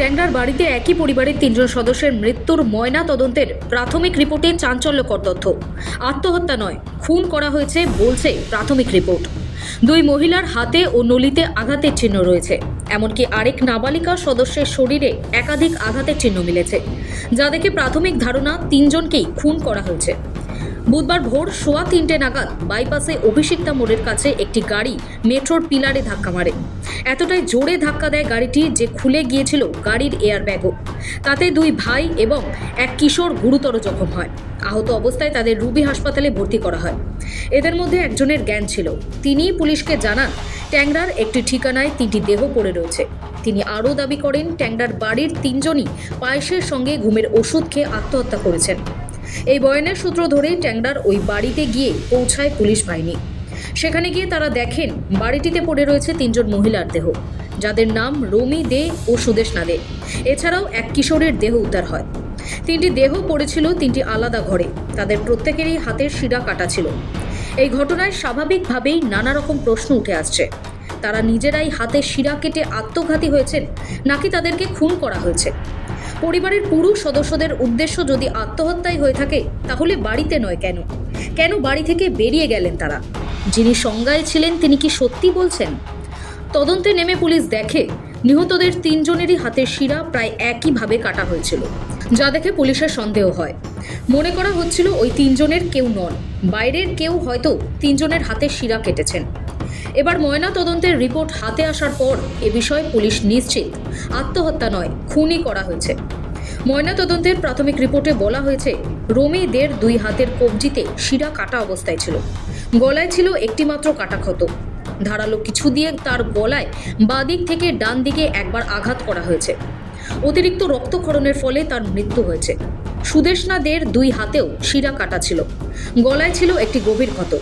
ট্যাংরার বাড়িতে একই পরিবারের 3জন সদস্যের মৃত্যুর ময়না তদন্তের প্রাথমিক রিপোর্টে চাঞ্চল্যকর তথ্য। আত্মহত্যা নয়, খুন করা হয়েছে বলছে প্রাথমিক রিপোর্ট। দুই মহিলার হাতে ও নলিতে আঘাতের চিহ্ন রয়েছে। এমনকি আরেক নাবালিকা সদস্যের শরীরে একাধিক আঘাতের চিহ্ন মিলেছে, যা দেখে প্রাথমিক ধারণা 3জনকেই খুন করা হয়েছে। বুধবার ভোর 3:15 নাগাদ বাইপাসে অভিষিক্তা মোড়ের কাছে একটি গাড়ি মেট্রোর পিলারে ধাক্কা মারে। এতটাই জোরে ধাক্কা দেয় গাড়িটি যে খুলে গিয়েছিল গাড়ির এয়ারব্যাগও। তাতে দুই ভাই এবং এক কিশোর গুরুতর জখম হয়। আহত অবস্থায় তাদের রুবি হাসপাতালে ভর্তি করা হয়। এদের মধ্যে একজনের জ্ঞান ছিল। তিনি পুলিশকে জানান, ট্যাংরার একটি ঠিকানায় 3টি দেহ পড়ে রয়েছে। তিনি আরও দাবি করেন, ট্যাংরার বাড়ির 3জনই পায়েসের সঙ্গে ঘুমের ওষুধ খেয়ে আত্মহত্যা করেছেন। এই বয়ানের সূত্র ধরে ট্যাংরার ওই বাড়িতে গিয়ে পৌঁছায় পুলিশ বাহিনী। সেখানে গিয়ে তারা দেখেন বাড়িটিতে পড়ে রয়েছে 3জন মহিলার দেহ, যাদের নাম রমি দে ও সুদেশনা দে। এছাড়াও এক কিশোরের দেহ উদ্ধার হয়। 3টি দেহ পড়েছিল 3টি আলাদা ঘরে। তাদের প্রত্যেকেরই হাতের শিরা কাটা ছিল। এই ঘটনায় স্বাভাবিকভাবেই নানা রকম প্রশ্ন উঠে আসছে। তারা নিজেরাই হাতের শিরা কেটে আত্মঘাতী হয়েছেন, নাকি তাদেরকে খুন করা হয়েছে? পরিবারের পুরুষ সদস্যদের উদ্দেশ্য যদি আত্মহত্যাই হয়ে থাকে, তাহলে বাড়িতে নয় কেন? কেন বাড়ি থেকে বেরিয়ে গেলেন তারা? যিনি সংজ্ঞায় ছিলেন তিনি কি সত্যি বলছেন? তদন্তে নেমে পুলিশ দেখে নিহতদের 3জনেরই হাতের শিরা প্রায় একইভাবে কাটা হয়েছিল, যা দেখে পুলিশের সন্দেহ হয়। মনে করা হচ্ছিল ওই 3জনের কেউ নন, বাইরের কেউ হয়তো 3জনের হাতের শিরা কেটেছেন। এবার ময়না তদন্তের রিপোর্ট হাতে আসার পর এ বিষয়ে পুলিশ নিশ্চিত আত্মহত্যা নয়, খুনই করা হয়েছে। ময়না তদন্তের প্রাথমিক রিপোর্টে বলা হয়েছে, রমি দের 2 হাতের কবজিতে শিরা কাটা অবস্থায় ছিল। গলায় ছিল একটি মাত্র কাটা ক্ষত। ধারালো কিছু দিয়ে তার গলায় বাঁ দিক থেকে ডান দিকে একবার আঘাত করা হয়েছে। অতিরিক্ত রক্তক্ষরণের ফলে তার মৃত্যু হয়েছে। সুদেশনা দের 2 হাতেও শিরা কাটা ছিল। গলায় ছিল একটি গভীর ক্ষত।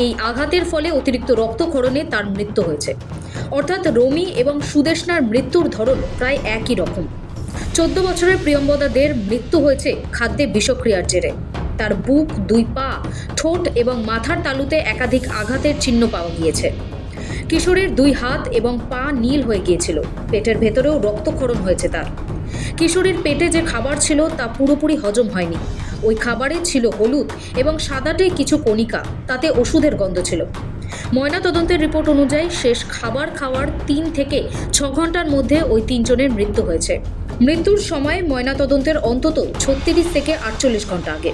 এই আঘাতের ফলে অতিরিক্ত রক্তক্ষরণে তার মৃত্যু হয়েছে। অর্থাৎ রমি এবং সুদেশনার মৃত্যুর ধরন প্রায় একই রকম। 14 বছরের প্রিয়ম্বদা দের মৃত্যু হয়েছে খাদ্যে বিষক্রিয়ার জেরে। তার বুক, 2 পা, ঠোঁট এবং মাথার তালুতে একাধিক আঘাতের চিহ্ন পাওয়া গিয়েছে। কিশোরের 2 হাত এবং পা নীল হয়ে গিয়েছিল। পেটের ভেতরেও রক্তক্ষরণ হয়েছে তার। কিশোরীর পেটে যে খাবার ছিল তা পুরোপুরি হজম হয়নি। ওই খাবারে ছিল হলুদ এবং সাদাটে কিছু কণিকা, তাতে ওষুধের গন্ধ ছিল। ময়না তদন্তের রিপোর্ট অনুযায়ী শেষ খাবার খাওয়ার 3 থেকে 6 ঘন্টার মধ্যে ওই 3জনের মৃত্যু হয়েছে। মৃত্যুর সময় ময়না তদন্তের অন্তত 36 থেকে 48 ঘন্টা আগে।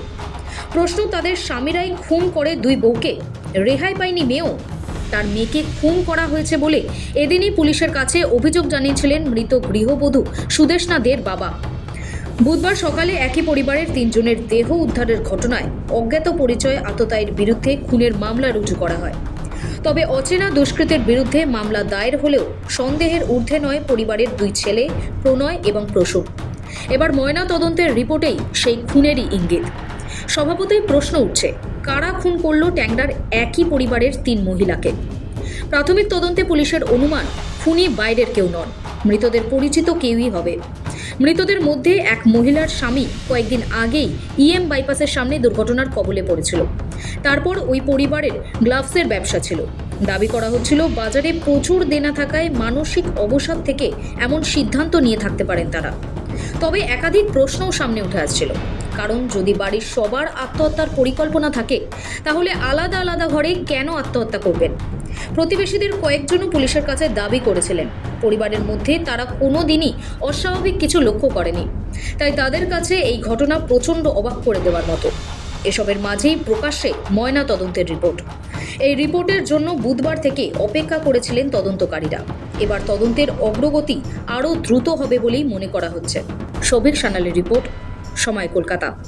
প্রশ্ন, তাদের স্বামীরাই খুন করে 2 বউকে, রেহাই পায়নি মেয়েও? তার মেয়েকে খুন করা হয়েছে বলে এদিনই পুলিশের কাছে অভিযোগ জানিয়েছিলেন মৃত গৃহবধূ সুদেশনা দের বাবা। বুধবার সকালে একই পরিবারের 3জনের দেহ উদ্ধারের ঘটনায় অজ্ঞাত পরিচয় আততায়ীর বিরুদ্ধে খুনের মামলা রুজু করা হয়। তবে অচেনা দুষ্কৃতের বিরুদ্ধে মামলা দায়ের হলেও সন্দেহের ঊর্ধ্বে নয় পরিবারের 2 ছেলে প্রণয় এবং প্রসূন। এবার ময়না তদন্তের রিপোর্টেই সেই খুনেরই ইঙ্গিত। স্বভাবতই প্রশ্ন উঠছে, কারা খুন করল ট্যাংরার একই পরিবারের 3 মহিলাকে? প্রাথমিক তদন্তে পুলিশের অনুমান, খুনি বাইরের কেউ নন, মৃতদের পরিচিত কেউই হবে। মৃতদের মধ্যে এক মহিলার স্বামী কয়েকদিন আগেই বাইপাসের সামনে দুর্ঘটনার কবলে পড়েছিল। তারপর ওই পরিবারের গ্লাভসের ব্যবসা ছিল। দাবি করা হচ্ছিল বাজারে প্রচুর দেনা থাকায় মানসিক অবসাদ থেকে এমন সিদ্ধান্ত নিয়ে থাকতে পারেন তারা। তবে একাধিক প্রশ্নও সামনে উঠে আসছিল। কারণ যদি বাড়ির সবার আত্মহত্যার পরিকল্পনা থাকে, তাহলে আলাদা আলাদা ঘরে কেন আত্মহত্যা করবেন? প্রতিবেশীদের কয়েকজনও পুলিশের কাছে দাবি করেছিলেন পরিবারের মধ্যে তারা কোনো দিনই অস্বাভাবিক কিছু লক্ষ্য করেনি। তাই তাদের কাছে এই ঘটনা প্রচণ্ড অবাক করে দেওয়ার মতো। এসবের মাঝেই প্রকাশ্যে ময়না তদন্তের রিপোর্ট। এই রিপোর্টের জন্য বুধবার থেকে অপেক্ষা করেছিলেন তদন্তকারীরা। এবার তদন্তের অগ্রগতি আরও দ্রুত হবে বলেই মনে করা হচ্ছে। শোভিক সানালের রিপোর্ট, সময় কলকাতা।